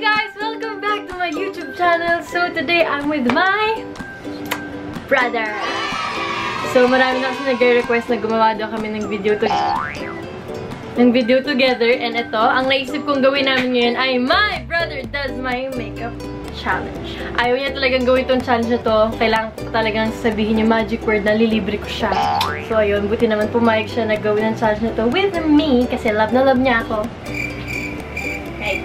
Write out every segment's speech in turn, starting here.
guys! Welcome back to my YouTube channel. So today I'm with my brother. So marami na kasi nag-request na gumawa daw kami ng video together. And ito, ang naisip kong gawin namin ngayon ay my brother does my makeup challenge. Ayaw niya talagang gawin itong challenge na to. Kailangan ko talagang sabihin yung magic word na lilibre ko siya. So ayun, buti naman pumayag siya na gawin ang challenge na to with me kasi love na love niya ako. Okay.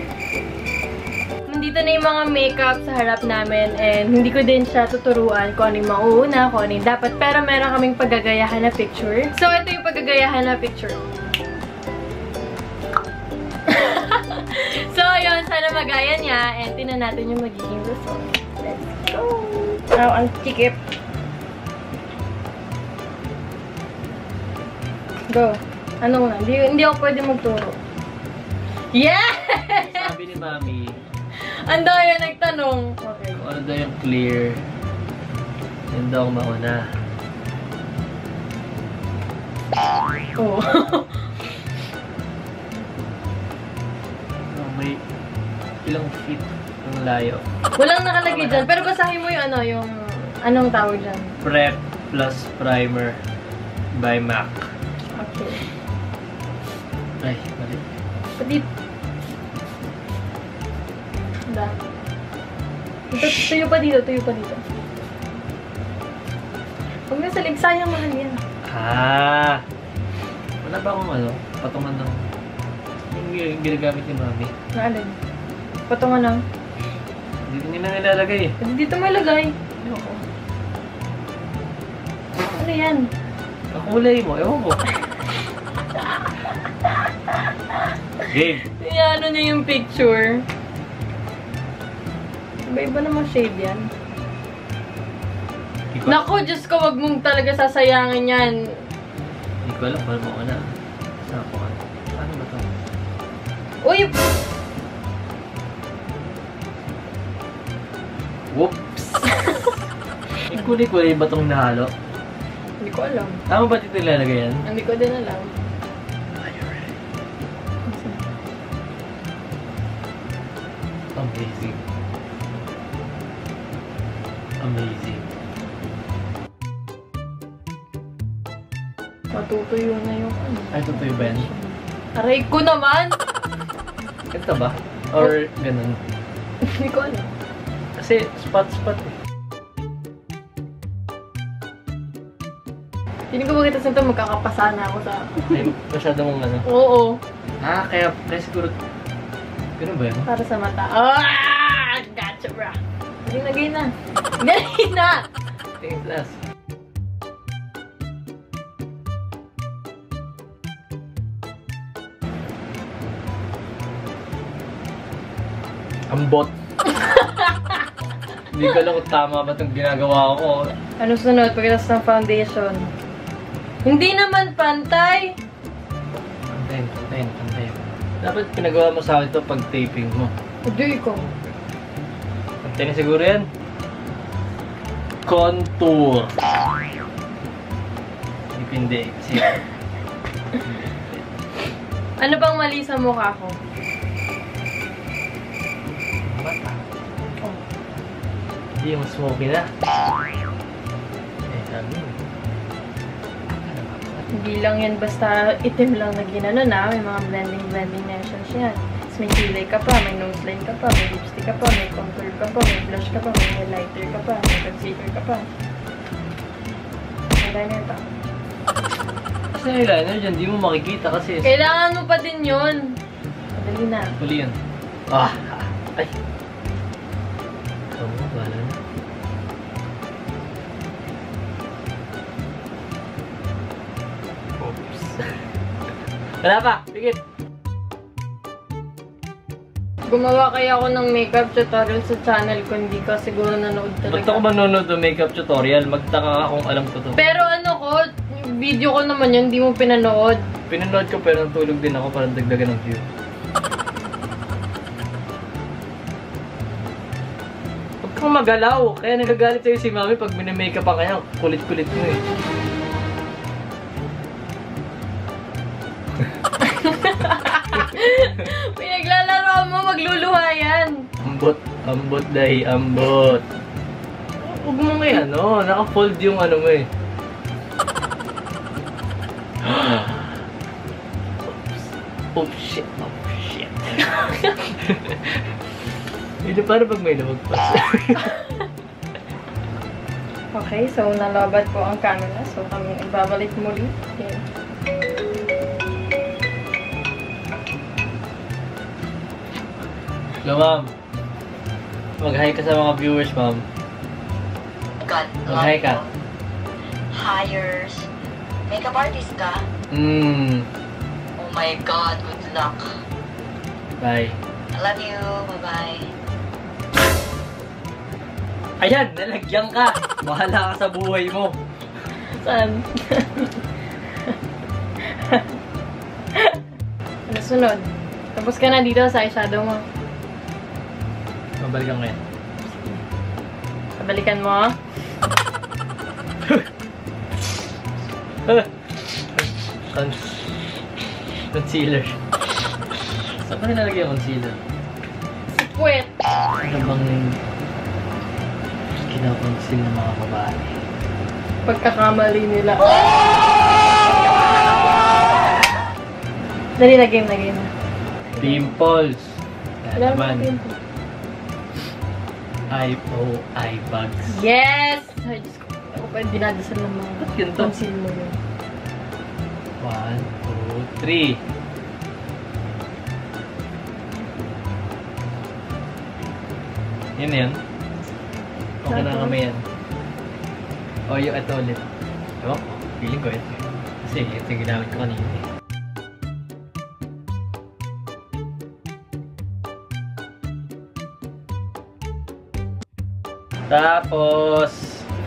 Nandito na yung mga makeup sa harap namin and hindi ko din siya tuturuan kung ano yung mauuna, kung ano yung dapat. Pero meron kaming paggagayahan na picture. So ito yung paggagayahan na picture. So, yun. Sana magaya niya. And tinan natin yung magiging result. Let's go! Now, ang tikip. Go. Ano na? Hindi ako pwede magturo. Yeah! Sabi ni Mami. Ang daya nagtanong. Okay. Kung ano daw yung clear. Yun daw ang mauna. Oh. May ilang feet ng layo. Walang nakalagay dyan. Pero basahin mo yung ano, yung anong tawag dyan. Prep plus primer by MAC. Okay. Ay, mali. Pati. Handa. Tuyo pa dito, tuyo pa dito. Huwag na salig, sayang mahal yan. Ah! Wala ba akong ano? Patungan ng yung ginagamit ni Mami. Naalin? Patungan lang. Dito nila nilalagay eh. Pwede dito may lagay. Oo. Ano yan? Ang kulay mo, ewan ko. Game! Ano niya yung picture. Iba-iba namang shade yan. Naku, Diyos ko, wag mong talaga sasayangin yan. Hindi ko alam paano mo na. Saan ako ano? Paano ba ito? Uy! Whoops! May kulay-kulay ba itong nahalo? Hindi ko alam. Tama ba dito ilalagay yan? Hindi ko din alam. Are you ready? Amazing. Amazing. Matutuyo na yung ano. Ay, totoo ba yan? Aray ko naman! Ito ba? Or ganun? Hindi ko alam. Kasi spot-spot eh. Hindi ko makita sa ito, magkakapasa na ako sa... Ay, masyado mong ano. Oo. Ah, kaya siguro... Ganun ba yan? Para sa mata. Ah! Gotcha, bra. Lagay na. Lagay na! Tingin plus. Ambot. Hindi ko alam kung tama ba itong ginagawa ko. Ano sunod? Pagkatapos ng foundation. Hindi naman pantay! Pantayin. Dapat pinagawa mo sa akin ito pag taping mo. Hindi ko. Pantayin siguro yan. Contour. Hindi. Kasi... Ano bang mali sa mukha ko? Mata. Oh. Hindi yung smoky na. Eh, sabi mo. Hindi lang yan basta itim lang na ginano na. May mga blending nations yan. Tapos may kilay ka pa, may nose line ka pa, may lipstick ka pa, may contour ka pa, may blush ka pa, may highlighter ka pa, may concealer ka pa. Eyeliner pa. Kasi eyeliner dyan, di mo makikita kasi... Kailangan mo pa din yun. Madali na. Huli yan. Ah! Ay! Ikaw mo, bala na. Oops. Wala pa! Pigit! Gumawa kaya ako ng makeup tutorial sa channel ko, hindi ka siguro nanood Ba't talaga. ako manonood ng makeup tutorial? Magtaka ka kung alam ko to. Pero ano ko, yung video ko naman yun, hindi mo pinanood. Pinanood ko pero natulog din ako para dagdagan ng view. Huwag kang magalaw. Kaya nagagalit sa'yo si Mami pag minimakeup pa kaya. Kulit-kulit mo eh. Pinaglalaro mo, magluluha yan. Ambot dahi, ambot. Huwag mo may ano, naka-fold yung ano mo eh. Oh shit. Hindi para pag may lumagpas. Okay, so nalabat ko ang camera. So kami nagbabalik muli. Yan. Hello, ma'am. Mag-hi ka sa mga viewers, ma'am. Mag-hi ka. Hires. Makeup artist ka? Oh my God, good luck. Bye. I love you. Bye-bye. Ayan, nalagyan ka. Bahala ka sa buhay mo. Saan? Ano sunod? Tapos ka na dito sa eyeshadow mo. Mabalikan ko yan. Balikan mo. Concealer. Saan ko nilalagay yung concealer? Puwet. Ano bang kinakonceal ng mga babae? Pagkakamali nila. Dali na game. Pimples. Wala Yan naman. naman. eye bags. Yes! Ay, Diyos ko. Ako pa yung dinadasal ng mga Ba't ganito? conceal mo yun. 1, 2, 3. Yun na yun. Okay na kami yan. O, yung ito ulit. Ewan ko. Feeling ko ito. Kasi ito yung ginamit ko kanina. Tapos,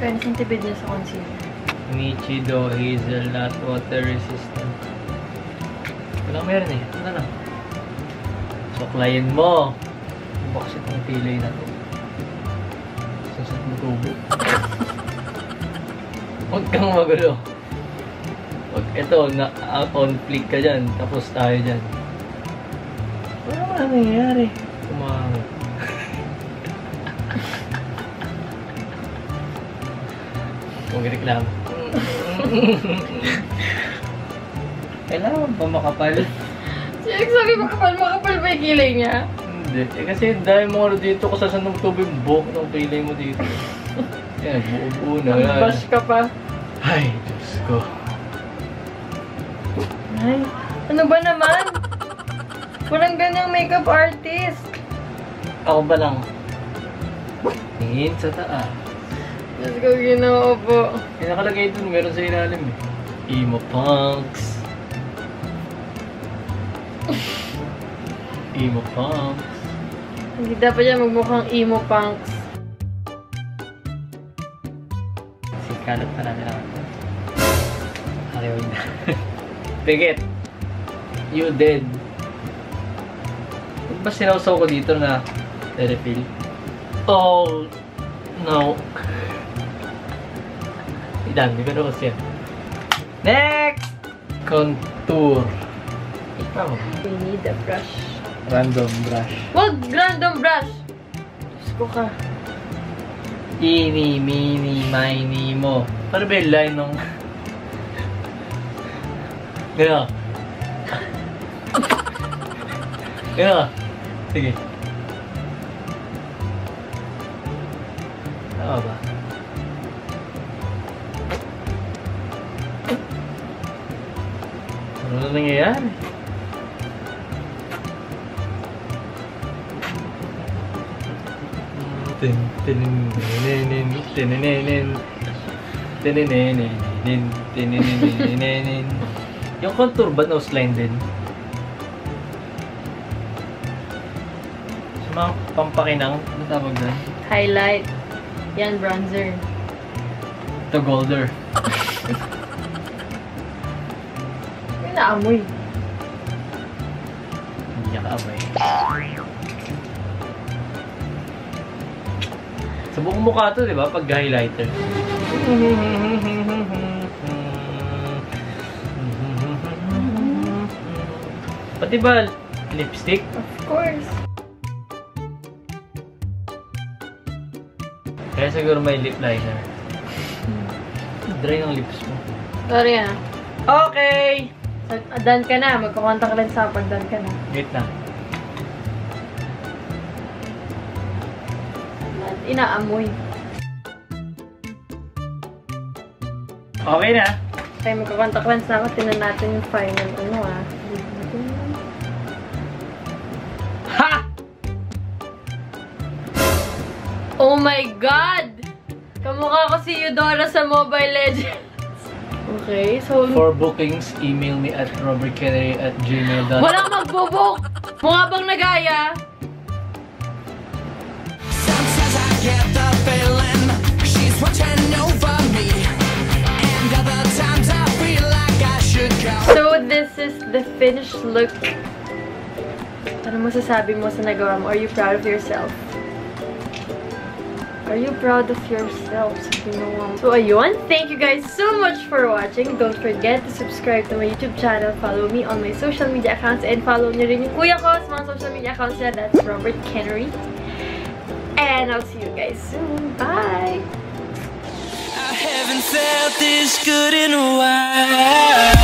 Fairness yung tipid niya sa concealer. Nichido Hazelnut Water Resistant. Walang meron eh. Ano na? Suklayin mo. Bakit itong pilay na to? Sasat mo tubo. Huwag kang magulo. Huwag ito, on flick ka dyan. Tapos tayo dyan. Wala nangyayari. Kumangot. Huwag reklamo. Kailangan ba makapal? Siya sabi makapal ba yung kilay niya? Hindi. Eh kasi dahil mo ano dito, kung saan ng tubig buhok ng pilay mo dito. Yan, buo-buo na. Bash ka pa. Ay, Diyos ko. Ay, ano ba naman? Walang ganyang makeup artist. Ako ba lang? Tingin sa taas. Diyos ko, ginawa po. Yung nakalagay dun, meron sa ilalim eh. Emo punks. Emo punks. Hindi dapat yan magmukhang emo punks. Kalat pa namin ako. Ayaw na. Pigit. You dead. Ba't ba sinawsaw ko dito na refill? Oh, no. Dami ko na kasi yan. Next! Contour. Tama. We need a brush. Random brush. Wag! Random brush! Diyos ko ka. Eeny, meeny, miny, mo. Para ba yung line nung... Gano'n. Gano'n. Sige. Tama ba? Ano na nangyayari? Yung contour ba nose line din? Sa mga pampakinang, ano tawag doon? Highlight. Yan, bronzer. Ito golder. May naamoy. Hindi niya kaamay. Sa buong mukha to, di ba? Pag highlighter. Pati ba lipstick? Of course. Kaya siguro may lip liner. Dry ng lips mo. Sorry ah. Okay! So, done ka na. Magkakontak lens sa pag done ka na. Wait na. Inaamoy. Okay na. Kaya magkakontak lens na ako. Tinan natin yung final. Ano ah. Ha! Oh my God! Kamukha ko si Eudora sa Mobile Legends. Okay, so... For bookings, email me at robertkennery@gmail.com. Walang magbo-book! Mukha bang nagaya? Sometimes I get the feeling she's watching over me, and other times I feel like I should go. So, this is the finished look. Ano masasabi mo sa nagawa mo? Are you proud of yourself? Are you proud of yourself sa ginawa mo? So, ayun. Thank you guys so much for watching. Don't forget to subscribe to my YouTube channel. Follow me on my social media accounts. And follow nyo rin yung kuya ko sa mga social media accounts niya. That's Robert Kennery. And I'll see you guys soon. Bye! I haven't felt this good in a while.